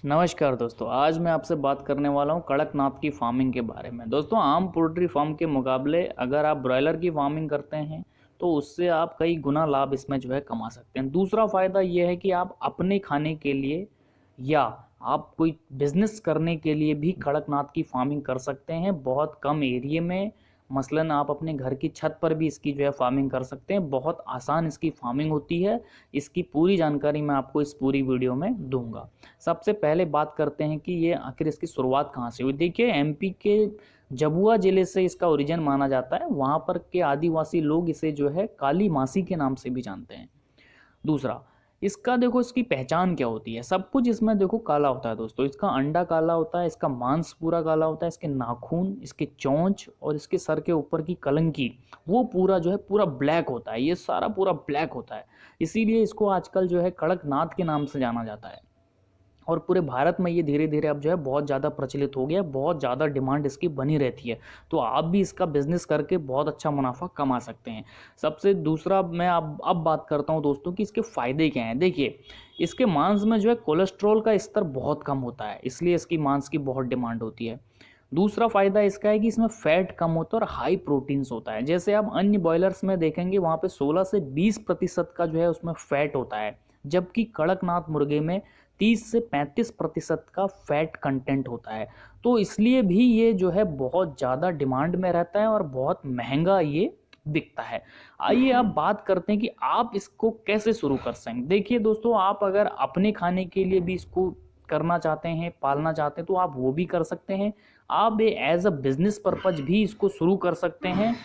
नमस्कार दोस्तों, आज मैं आपसे बात करने वाला हूँ कड़कनाथ की फार्मिंग के बारे में। दोस्तों, आम पोल्ट्री फार्म के मुकाबले अगर आप ब्रॉयलर की फार्मिंग करते हैं तो उससे आप कई गुना लाभ इसमें जो है कमा सकते हैं। दूसरा फ़ायदा ये है कि आप अपने खाने के लिए या आप कोई बिजनेस करने के लिए भी कड़कनाथ की फार्मिंग कर सकते हैं बहुत कम एरिया में। मसलन आप अपने घर की छत पर भी इसकी जो है फार्मिंग कर सकते हैं। बहुत आसान इसकी फार्मिंग होती है। इसकी पूरी जानकारी मैं आपको इस पूरी वीडियो में दूंगा। सबसे पहले बात करते हैं कि ये आखिर इसकी शुरुआत कहाँ से हुई। देखिए, एमपी के जबुआ जिले से इसका ओरिजिन माना जाता है। वहाँ पर के आदिवासी लोग इसे जो है काली मासी के नाम से भी जानते हैं। दूसरा, इसका देखो इसकी पहचान क्या होती है। सब कुछ इसमें देखो काला होता है दोस्तों। इसका अंडा काला होता है, इसका मांस पूरा काला होता है, इसके नाखून, इसके चोंच और इसके सर के ऊपर की कलंकी वो पूरा जो है पूरा ब्लैक होता है। ये सारा पूरा ब्लैक होता है। इसीलिए इसको आजकल जो है कड़कनाथ के नाम से जाना जाता है। और पूरे भारत में ये धीरे धीरे अब जो है बहुत ज़्यादा प्रचलित हो गया है। बहुत ज़्यादा डिमांड इसकी बनी रहती है। तो आप भी इसका बिजनेस करके बहुत अच्छा मुनाफा कमा सकते हैं। सबसे दूसरा मैं अब बात करता हूँ दोस्तों कि इसके फ़ायदे क्या हैं। देखिए, इसके मांस में जो है कोलेस्ट्रॉल का स्तर बहुत कम होता है, इसलिए इसकी मांस की बहुत डिमांड होती है। दूसरा फ़ायदा इसका है कि इसमें फैट कम होता है और हाई प्रोटीन्स होता है। जैसे आप अन्य बॉयलर्स में देखेंगे वहाँ पे 16 से 20% का जो है उसमें फैट होता है, जबकि कड़कनाथ मुर्गे में 30 से 35% का फैट कंटेंट होता है। तो इसलिए भी ये जो है बहुत ज़्यादा डिमांड में रहता है और बहुत महंगा ये बिकता है। आइए अब बात करते हैं कि आप इसको कैसे शुरू कर सकते हैं। देखिए दोस्तों, आप अगर अपने खाने के लिए भी इसको करना चाहते हैं, पालना चाहते हैं, तो आप वो भी कर सकते हैं। आप एज अ बिजनेस पर्पज भी इसको शुरू कर सकते हैं,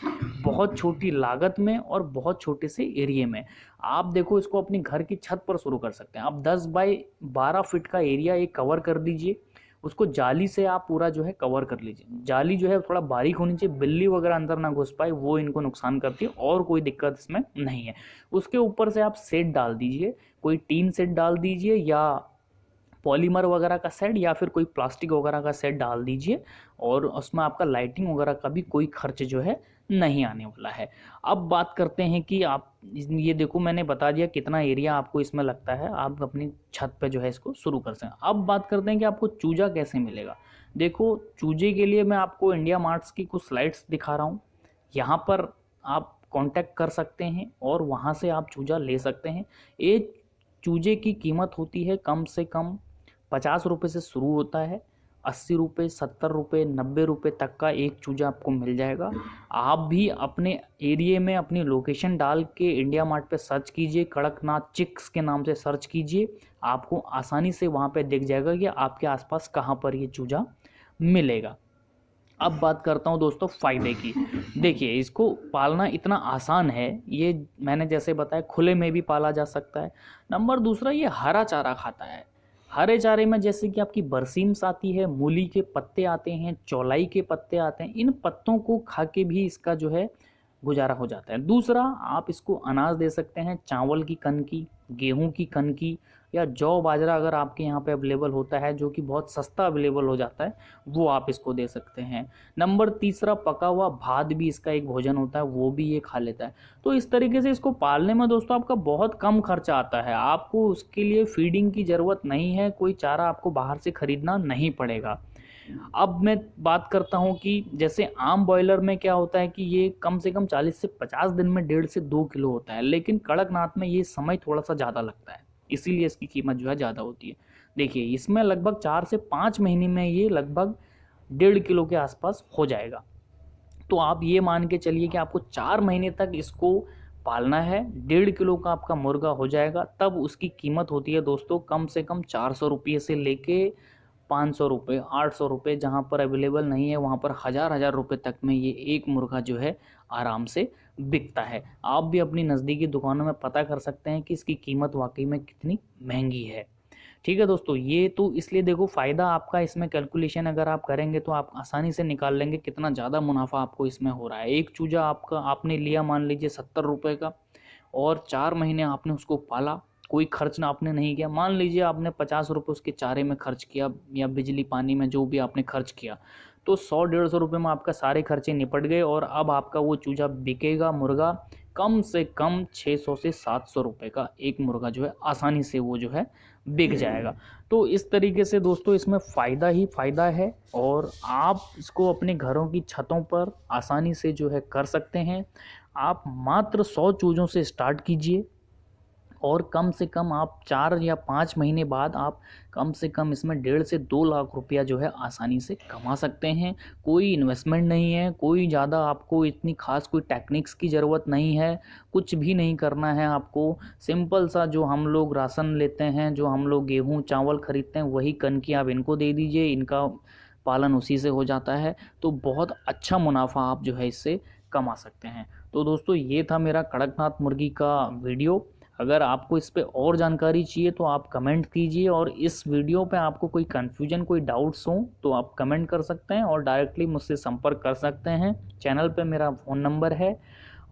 बहुत छोटी लागत में और बहुत छोटे से एरिया में। आप देखो, इसको अपने घर की छत पर शुरू कर सकते हैं। आप 10 बाई 12 फीट का एरिया एक कवर कर दीजिए। उसको जाली से आप पूरा जो है कवर कर लीजिए। जाली जो है थोड़ा बारीक होनी चाहिए, बिल्ली वगैरह अंदर ना घुस पाए, वो इनको नुकसान करती है। और कोई दिक्कत इसमें नहीं है। उसके ऊपर से आप सेट डाल दीजिए, कोई टीन सेट डाल दीजिए या पॉलीमर वगैरह का सेट या फिर कोई प्लास्टिक वगैरह का सेट डाल दीजिए। और उसमें आपका लाइटिंग वगैरह का भी कोई खर्च जो है नहीं आने वाला है। अब बात करते हैं कि आप ये देखो, मैंने बता दिया कितना एरिया आपको इसमें लगता है। आप अपनी छत पे जो है इसको शुरू कर सकते हैं। अब बात करते हैं कि आपको चूजा कैसे मिलेगा। देखो, चूजे के लिए मैं आपको इंडिया मार्ट्स की कुछ स्लाइड्स दिखा रहा हूँ। यहाँ पर आप कांटेक्ट कर सकते हैं और वहाँ से आप चूजा ले सकते हैं। एक चूजे की कीमत होती है कम से कम 50 रुपये से शुरू होता है। 80 रुपये, 70 रुपये, 90 रुपये तक का एक चूजा आपको मिल जाएगा। आप भी अपने एरिए में अपनी लोकेशन डाल के इंडिया मार्ट पे सर्च कीजिए, कड़कनाथ चिक्स के नाम से सर्च कीजिए। आपको आसानी से वहाँ पे दिख जाएगा कि आपके आसपास कहाँ पर ये चूजा मिलेगा। अब बात करता हूँ दोस्तों फ़ायदे की। देखिए, इसको पालना इतना आसान है। ये मैंने जैसे बताया खुले में भी पाला जा सकता है। नंबर दूसरा, ये हरा चारा खाता है। हरे चारे में जैसे कि आपकी बरसीम्स आती है, मूली के पत्ते आते हैं, चौलाई के पत्ते आते हैं। इन पत्तों को खा के भी इसका जो है गुजारा हो जाता है। दूसरा, आप इसको अनाज दे सकते हैं, चावल की कन की, गेहूं की कन की, या जौ बाजरा अगर आपके यहाँ पे अवेलेबल होता है, जो कि बहुत सस्ता अवेलेबल हो जाता है, वो आप इसको दे सकते हैं। नंबर तीसरा, पका हुआ भात भी इसका एक भोजन होता है, वो भी ये खा लेता है। तो इस तरीके से इसको पालने में दोस्तों आपका बहुत कम खर्चा आता है। आपको उसके लिए फीडिंग की ज़रूरत नहीं है, कोई चारा आपको बाहर से खरीदना नहीं पड़ेगा। अब मैं बात करता हूँ कि जैसे आम बॉयलर में क्या होता है कि ये कम से कम 40 से 50 दिन में 1.5 से 2 किलो होता है, लेकिन कड़कनाथ में ये समय थोड़ा सा ज़्यादा लगता है, इसीलिए इसकी कीमत जो है ज़्यादा होती है। देखिए, इसमें लगभग 4 से 5 महीने में ये लगभग 1.5 किलो के आसपास हो जाएगा। तो आप ये मान के चलिए कि आपको 4 महीने तक इसको पालना है, 1.5 किलो का आपका मुर्गा हो जाएगा। तब उसकी कीमत होती है दोस्तों कम से कम 400 रुपये से लेके 500 रुपये, 800 रुपये, जहाँ पर अवेलेबल नहीं है वहाँ पर हज़ार हज़ार रुपये तक में ये एक मुर्गा जो है आराम से बिकता है। आप भी अपनी नज़दीकी दुकानों में पता कर सकते हैं कि इसकी कीमत वाकई में कितनी महंगी है। ठीक है दोस्तों, ये तो इसलिए देखो फ़ायदा आपका इसमें कैलकुलेशन अगर आप करेंगे तो आप आसानी से निकाल लेंगे कितना ज़्यादा मुनाफा आपको इसमें हो रहा है। एक चूजा आपका आपने लिया मान लीजिए 70 रुपये का, और 4 महीने आपने उसको पाला, कोई खर्च ना आपने नहीं किया। मान लीजिए आपने 50 रुपये उसके चारे में खर्च किया या बिजली पानी में जो भी आपने खर्च किया, तो 100-150 रुपये में आपका सारे खर्चे निपट गए और अब आपका वो चूजा बिकेगा मुर्गा कम से कम 600 से 700 रुपये का एक मुर्गा जो है आसानी से वो जो है बिक जाएगा। तो इस तरीके से दोस्तों इसमें फ़ायदा ही फ़ायदा है और आप इसको अपने घरों की छतों पर आसानी से जो है कर सकते हैं। आप मात्र 100 चूज़ों से स्टार्ट कीजिए और कम से कम आप 4 या 5 महीने बाद आप कम से कम इसमें 1.5 से 2 लाख रुपया जो है आसानी से कमा सकते हैं। कोई इन्वेस्टमेंट नहीं है, कोई ज़्यादा आपको इतनी ख़ास कोई टेक्निक्स की ज़रूरत नहीं है, कुछ भी नहीं करना है आपको। सिंपल सा जो हम लोग राशन लेते हैं, जो हम लोग गेहूँ चावल खरीदते हैं, वही कनकी आप इनको दे दीजिए, इनका पालन उसी से हो जाता है। तो बहुत अच्छा मुनाफा आप जो है इससे कमा सकते हैं। तो दोस्तों ये था मेरा कड़कनाथ मुर्गी का वीडियो। अगर आपको इस पे और जानकारी चाहिए तो आप कमेंट कीजिए और इस वीडियो पे आपको कोई कन्फ्यूजन कोई डाउट्स हो तो आप कमेंट कर सकते हैं और डायरेक्टली मुझसे संपर्क कर सकते हैं। चैनल पे मेरा फ़ोन नंबर है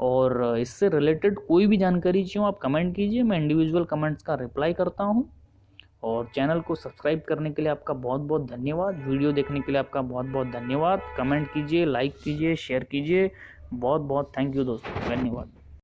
और इससे रिलेटेड कोई भी जानकारी चाहिए आप कमेंट कीजिए, मैं इंडिविजुअल कमेंट्स का रिप्लाई करता हूँ। और चैनल को सब्सक्राइब करने के लिए आपका बहुत बहुत धन्यवाद। वीडियो देखने के लिए आपका बहुत बहुत धन्यवाद। कमेंट कीजिए, लाइक कीजिए, शेयर कीजिए। बहुत बहुत थैंक यू दोस्तों, धन्यवाद।